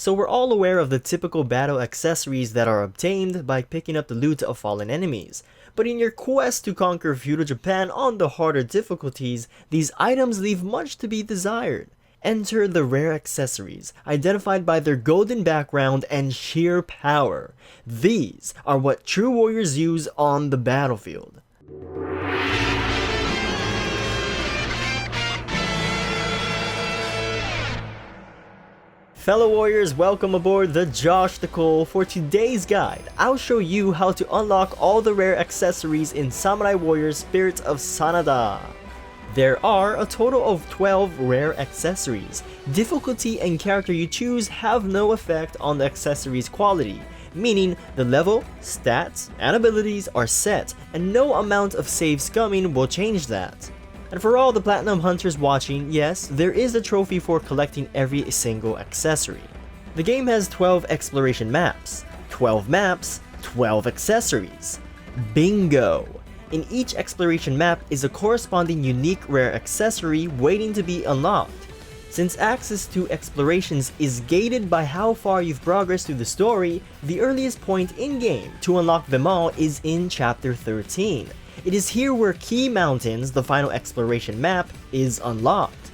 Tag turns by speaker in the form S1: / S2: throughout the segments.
S1: So we're all aware of the typical battle accessories that are obtained by picking up the loot of fallen enemies. But in your quest to conquer feudal Japan on the harder difficulties, these items leave much to be desired. Enter the rare accessories, identified by their golden background and sheer power. These are what true warriors use on the battlefield. Fellow warriors, welcome aboard the Joshticle. For today's guide, I'll show you how to unlock all the rare accessories in Samurai Warrior Spirit of Sanada. There are a total of 12 rare accessories. Difficulty and character you choose have no effect on the accessory's quality, meaning the level, stats, and abilities are set, and no amount of save scumming will change that. And for all the Platinum Hunters watching, yes, there is a trophy for collecting every single accessory. The game has 12 exploration maps, 12 maps, 12 accessories. Bingo! In each exploration map is a corresponding unique rare accessory waiting to be unlocked. Since access to explorations is gated by how far you've progressed through the story, the earliest point in-game to unlock them all is in Chapter 13. It is here where Key Mountains, the final exploration map, is unlocked.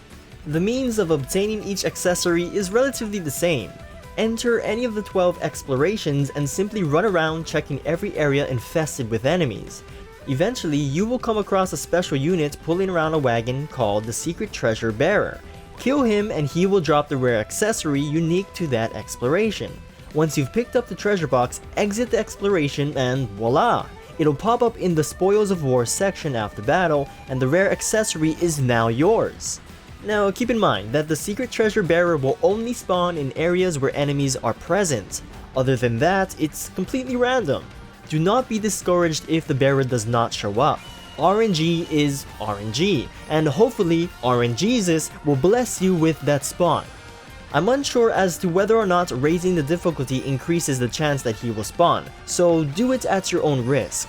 S1: The means of obtaining each accessory is relatively the same. Enter any of the 12 explorations and simply run around checking every area infested with enemies. Eventually, you will come across a special unit pulling around a wagon called the Secret Treasure Bearer. Kill him and he will drop the rare accessory unique to that exploration. Once you've picked up the treasure box, exit the exploration and voila! It'll pop up in the Spoils of War section after battle, and the rare accessory is now yours. Now keep in mind that the Secret Treasure Bearer will only spawn in areas where enemies are present. Other than that, it's completely random. Do not be discouraged if the bearer does not show up. RNG is RNG, and hopefully RNGesus will bless you with that spawn. I'm unsure as to whether or not raising the difficulty increases the chance that he will spawn, so do it at your own risk.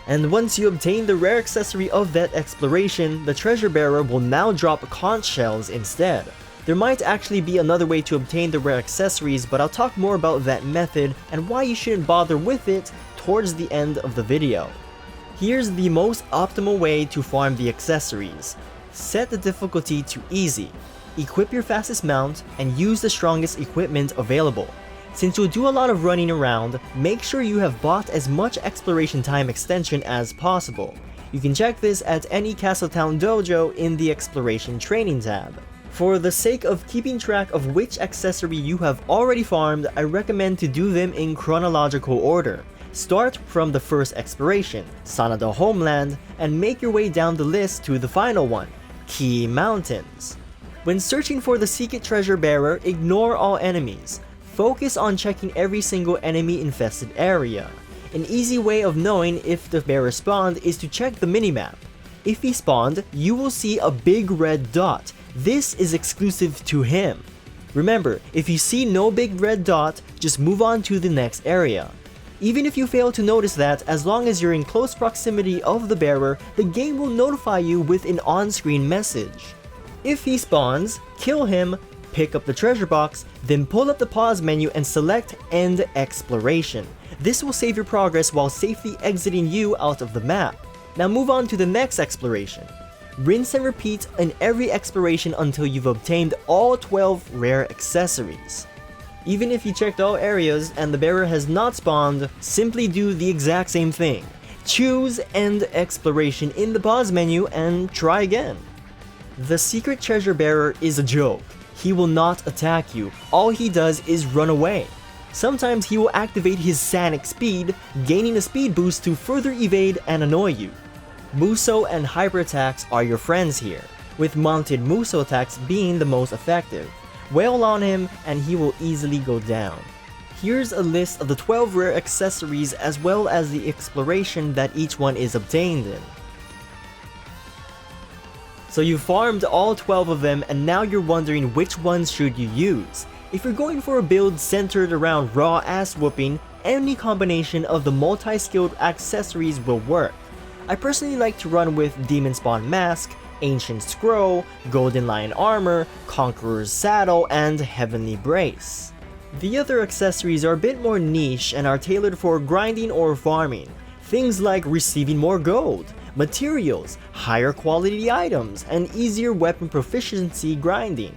S1: And once you obtain the rare accessory of that exploration, the treasure bearer will now drop conch shells instead. There might actually be another way to obtain the rare accessories, but I'll talk more about that method and why you shouldn't bother with it towards the end of the video. Here's the most optimal way to farm the accessories. Set the difficulty to easy. Equip your fastest mount, and use the strongest equipment available. Since you'll do a lot of running around, make sure you have bought as much exploration time extension as possible. You can check this at any Castletown dojo in the exploration training tab. For the sake of keeping track of which accessory you have already farmed, I recommend to do them in chronological order. Start from the first exploration, Sanada Homeland, and make your way down the list to the final one, Key Mountains. When searching for the Secret Treasure Bearer, ignore all enemies. Focus on checking every single enemy infested area. An easy way of knowing if the bearer spawned is to check the minimap. If he spawned, you will see a big red dot. This is exclusive to him. Remember, if you see no big red dot, just move on to the next area. Even if you fail to notice that, as long as you're in close proximity of the bearer, the game will notify you with an on-screen message. If he spawns, kill him, pick up the treasure box, then pull up the pause menu and select End Exploration. This will save your progress while safely exiting you out of the map. Now move on to the next exploration. Rinse and repeat in every exploration until you've obtained all 12 rare accessories. Even if you checked all areas and the bearer has not spawned, simply do the exact same thing. Choose End Exploration in the pause menu and try again. The Secret Treasure Bearer is a joke. He will not attack you. All he does is run away. Sometimes he will activate his Sonic Speed, gaining a speed boost to further evade and annoy you. Musou and Hyper attacks are your friends here, with mounted Musou attacks being the most effective. Wail on him and he will easily go down. Here's a list of the 12 rare accessories as well as the exploration that each one is obtained in. So you farmed all 12 of them and now you're wondering which ones should you use. If you're going for a build centered around raw ass whooping, any combination of the multi-skilled accessories will work. I personally like to run with Demon Spawn Mask, Ancient Scroll, Golden Lion Armor, Conqueror's Saddle, and Heavenly Brace. The other accessories are a bit more niche and are tailored for grinding or farming. Things like receiving more gold, materials, higher quality items, and easier weapon proficiency grinding.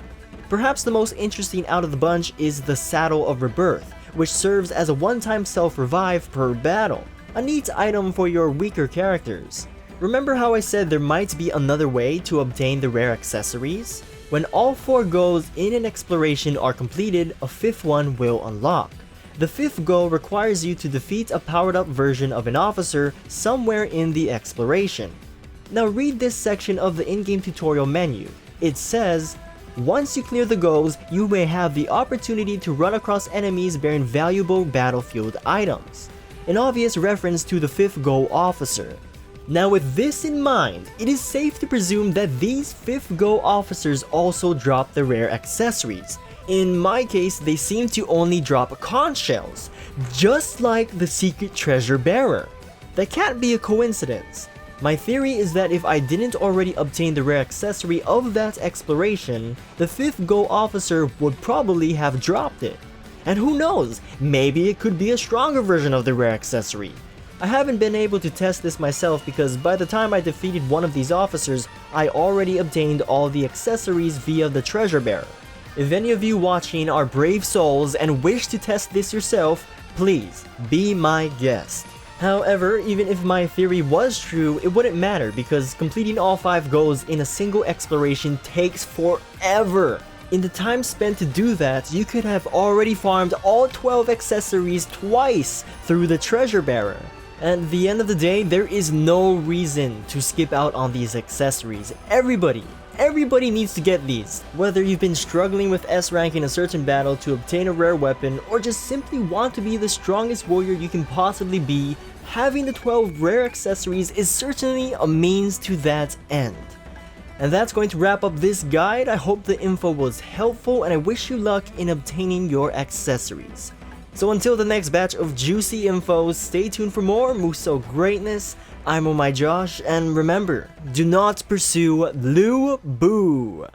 S1: Perhaps the most interesting out of the bunch is the Saddle of Rebirth, which serves as a one-time self-revive per battle. A neat item for your weaker characters. Remember how I said there might be another way to obtain the rare accessories? When all 4 goals in an exploration are completed, a 5th one will unlock. The 5th goal requires you to defeat a powered up version of an officer somewhere in the exploration. Now read this section of the in-game tutorial menu. It says, once you clear the goals, you may have the opportunity to run across enemies bearing valuable battlefield items. An obvious reference to the 5th goal officer. Now with this in mind, it is safe to presume that these 5th goal officers also drop the rare accessories. In my case, they seem to only drop conch shells, just like the secret treasure bearer. That can't be a coincidence. My theory is that if I didn't already obtain the rare accessory of that exploration, the 5th goal officer would probably have dropped it. And who knows, maybe it could be a stronger version of the rare accessory. I haven't been able to test this myself because by the time I defeated one of these officers, I already obtained all the accessories via the treasure bearer. If any of you watching are brave souls and wish to test this yourself, please be my guest. However, even if my theory was true, it wouldn't matter because completing all 5 goals in a single exploration takes forever. In the time spent to do that, you could have already farmed all 12 accessories twice through the treasure bearer. At the end of the day, there is no reason to skip out on these accessories. Everybody needs to get these. Whether you've been struggling with S rank in a certain battle to obtain a rare weapon, or just simply want to be the strongest warrior you can possibly be, having the 12 rare accessories is certainly a means to that end. And that's going to wrap up this guide. I hope the info was helpful and I wish you luck in obtaining your accessories. So until the next batch of juicy info, stay tuned for more Musou greatness. I'm OhhhhMyJosh, and remember, do not pursue Lu Boo.